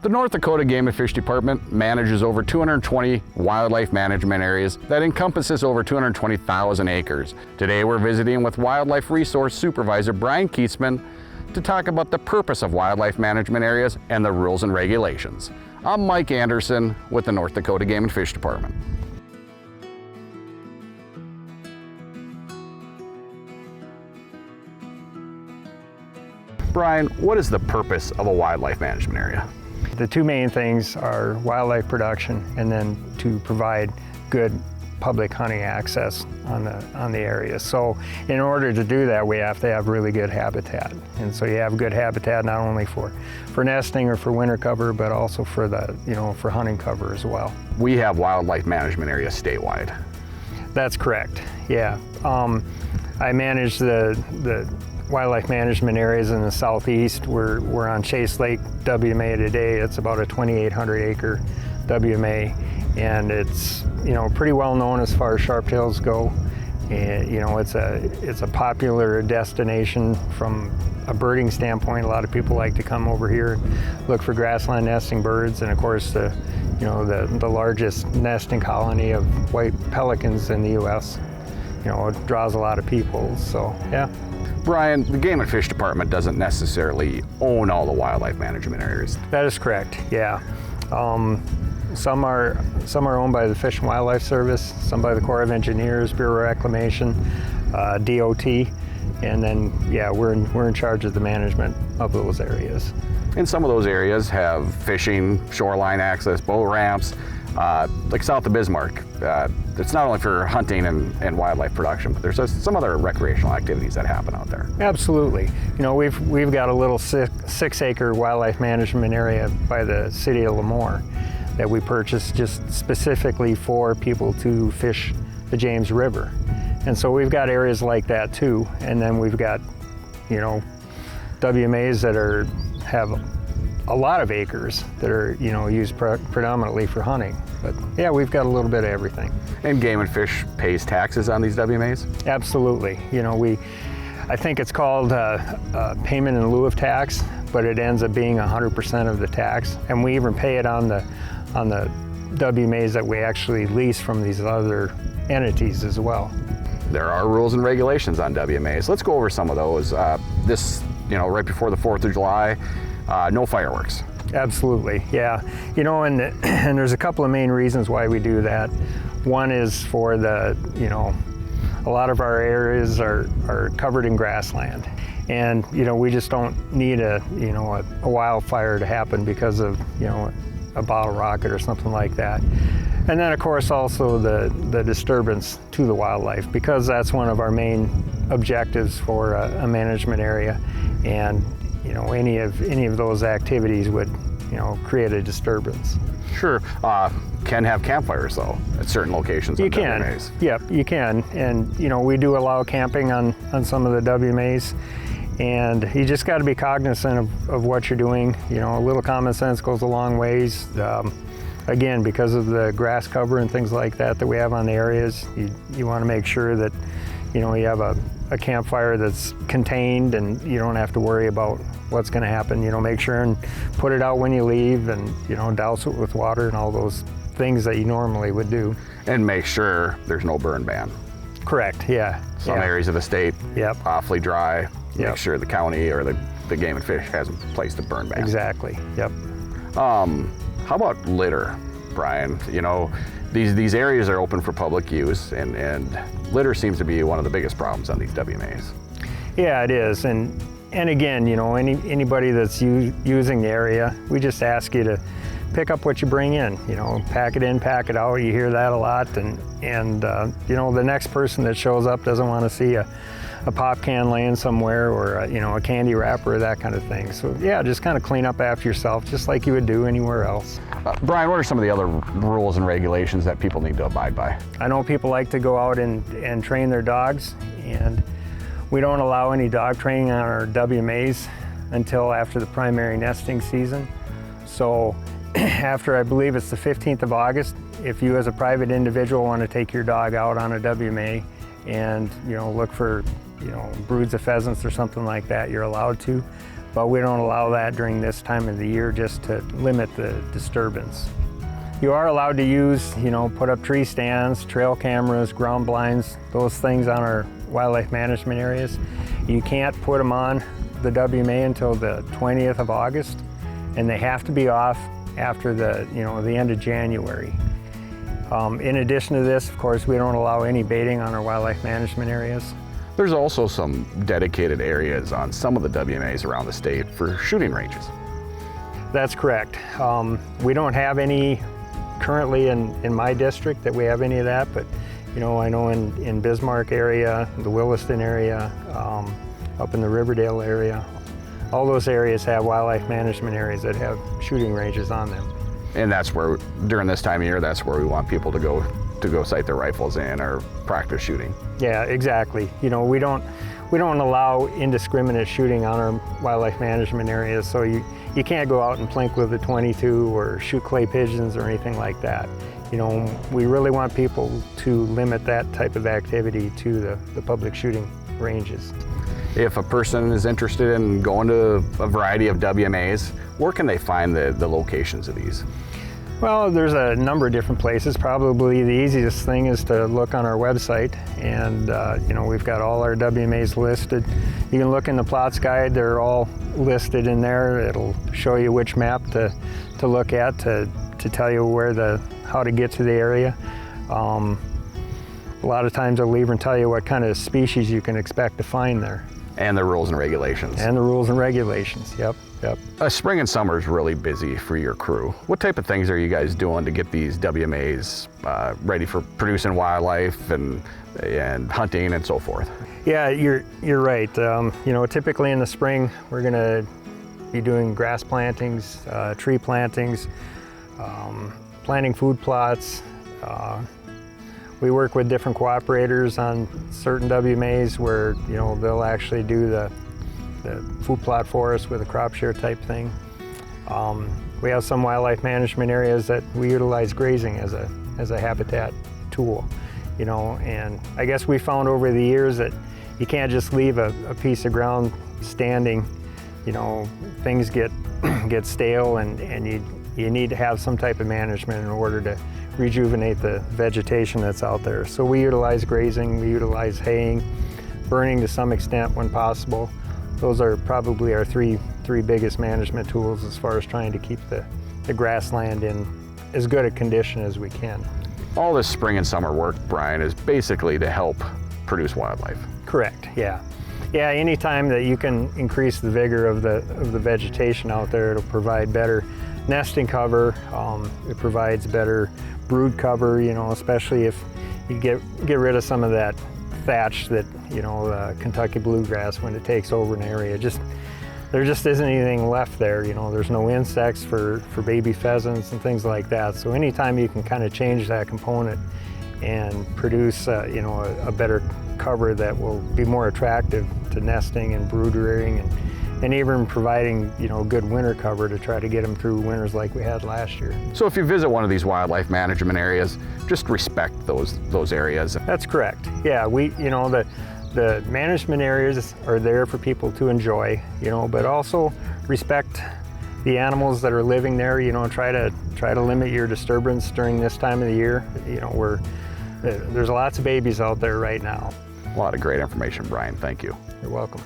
The North Dakota Game and Fish Department manages over 220 wildlife management areas that encompasses over 220,000 acres. Today we're visiting with Wildlife Resource Supervisor Brian Kietzman to talk about the purpose of wildlife management areas and the rules and regulations. I'm Mike Anderson with the North Dakota Game and Fish Department. Brian, what is the purpose of a wildlife management area? The two main things are wildlife production and then to provide good public hunting access on the area. So in order to do that, we have to have really good habitat. And so you have good habitat not only for nesting or for winter cover, but also for for hunting cover as well. We have wildlife management areas statewide. That's correct, yeah. I manage the wildlife management areas in the southeast. We're on Chase Lake WMA today. It's about a 2,800 acre WMA, and it's pretty well known as far as sharptails go. And it's a popular destination from a birding standpoint. A lot of people like to come over here and look for grassland nesting birds, and of course the largest nesting colony of white pelicans in the U.S. It draws a lot of people. So yeah. Brian, the Game and Fish Department doesn't necessarily own all the wildlife management areas. That is correct, yeah. Some are owned by the Fish and Wildlife Service, some by the Corps of Engineers, Bureau of Reclamation, DOT, and then, yeah, we're in charge of the management of those areas. And some of those areas have fishing, shoreline access, boat ramps, like south of Bismarck. It's not only for hunting and wildlife production, but there's some other recreational activities that happen out there. Absolutely. We've got a little 6 acre wildlife management area by the city of Lemoore that we purchased just specifically for people to fish the James River. And so we've got areas like that too. And then we've got, WMAs that have a lot of acres that are, used predominantly for hunting. But yeah, we've got a little bit of everything. And Game and Fish pays taxes on these WMAs? Absolutely. I think it's called payment in lieu of tax, but it ends up being 100% of the tax. And we even pay it on the WMAs that we actually lease from these other entities as well. There are rules and regulations on WMAs. Let's go over some of those. Right before the 4th of July, no fireworks. Absolutely, yeah. And there's a couple of main reasons why we do that. One is for a lot of our areas are covered in grassland. And, we just don't need a wildfire to happen because of, a bottle rocket or something like that. And then, of course, also the disturbance to the wildlife, because that's one of our main objectives for a management area. And any of those activities would, create a disturbance. Sure. Can have campfires though at certain locations. You can. WMAs. Yep, you can. And we do allow camping on some of the WMAs. And you just got to be cognizant of what you're doing. A little common sense goes a long ways. Again, because of the grass cover and things like that we have on the areas, you want to make sure that you have a campfire that's contained and you don't have to worry about what's going to happen. Make sure and put it out when you leave, and douse it with water and all those things that you normally would do. And make sure there's no burn ban. Correct, yeah. Some areas of the state, awfully dry. Make sure the county or the Game and Fish has in place a burn ban. Exactly, yep. How about litter, Brian? These areas are open for public use, and litter seems to be one of the biggest problems on these WMAs. Yeah, it is. And again, anybody that's using the area, we just ask you to pick up what you bring in. Pack it in, pack it out. You hear that a lot, and the next person that shows up doesn't want to see a pop can laying somewhere or a candy wrapper, that kind of thing. So yeah, just kind of clean up after yourself, just like you would do anywhere else. Brian, what are some of the other rules and regulations that people need to abide by? I know people like to go out and train their dogs, and we don't allow any dog training on our WMAs until after the primary nesting season. So after, I believe it's the 15th of August, if you as a private individual want to take your dog out on a WMA and look for broods of pheasants or something like that, you're allowed to. but we don't allow that during this time of the year just to limit the disturbance. You are allowed to use, put up tree stands, trail cameras, ground blinds, those things on our wildlife management areas. You can't put them on the WMA until the 20th of August, and they have to be off after the end of January. In addition to this, of course, we don't allow any baiting on our wildlife management areas. There's also some dedicated areas on some of the WMAs around the state for shooting ranges. That's correct. We don't have any currently in my district that we have any of that, but I know in Bismarck area, the Williston area, up in the Riverdale area, all those areas have wildlife management areas that have shooting ranges on them. And that's where, during this time of year, that's where we want people to go sight their rifles in or practice shooting. Yeah, exactly. We don't allow indiscriminate shooting on our wildlife management areas, so you can't go out and plink with a .22 or shoot clay pigeons or anything like that. We really want people to limit that type of activity to the public shooting ranges. If a person is interested in going to a variety of WMAs, where can they find the locations of these? Well, there's a number of different places. Probably the easiest thing is to look on our website, and we've got all our WMAs listed. You can look in the plots guide, they're all listed in there. It'll show you which map to look at to tell you how to get to the area. A lot of times it'll even tell you what kind of species you can expect to find there. And the rules and regulations. And the rules and regulations, yep. Spring and summer is really busy for your crew. What type of things are you guys doing to get these WMAs ready for producing wildlife and hunting and so forth? Yeah, you're right. Typically in the spring, we're gonna be doing grass plantings, tree plantings, planting food plots. We work with different cooperators on certain WMAs where they'll actually do the food plot for us with a crop share type thing. We have some wildlife management areas that we utilize grazing as a habitat tool, and I guess we found over the years that you can't just leave a piece of ground standing. Things get stale, and you need to have some type of management in order to rejuvenate the vegetation that's out there. So we utilize grazing, we utilize haying, burning to some extent when possible. Those are probably our three biggest management tools as far as trying to keep the grassland in as good a condition as we can. All this spring and summer work, Brian, is basically to help produce wildlife. Correct, yeah. Yeah, anytime that you can increase the vigor of the vegetation out there, it'll provide better nesting cover. It provides better brood cover, especially if you get rid of some of that thatch that, Kentucky bluegrass, when it takes over an area, there just isn't anything left there. There's no insects for baby pheasants and things like that. So anytime you can kind of change that component and produce, a better cover that will be more attractive to nesting and brood rearing, and even providing, good winter cover to try to get them through winters like we had last year. So if you visit one of these wildlife management areas, just respect those areas. That's correct. Yeah, the management areas are there for people to enjoy, but also respect the animals that are living there. Try to limit your disturbance during this time of the year. There's lots of babies out there right now. A lot of great information, Brian. Thank you. You're welcome.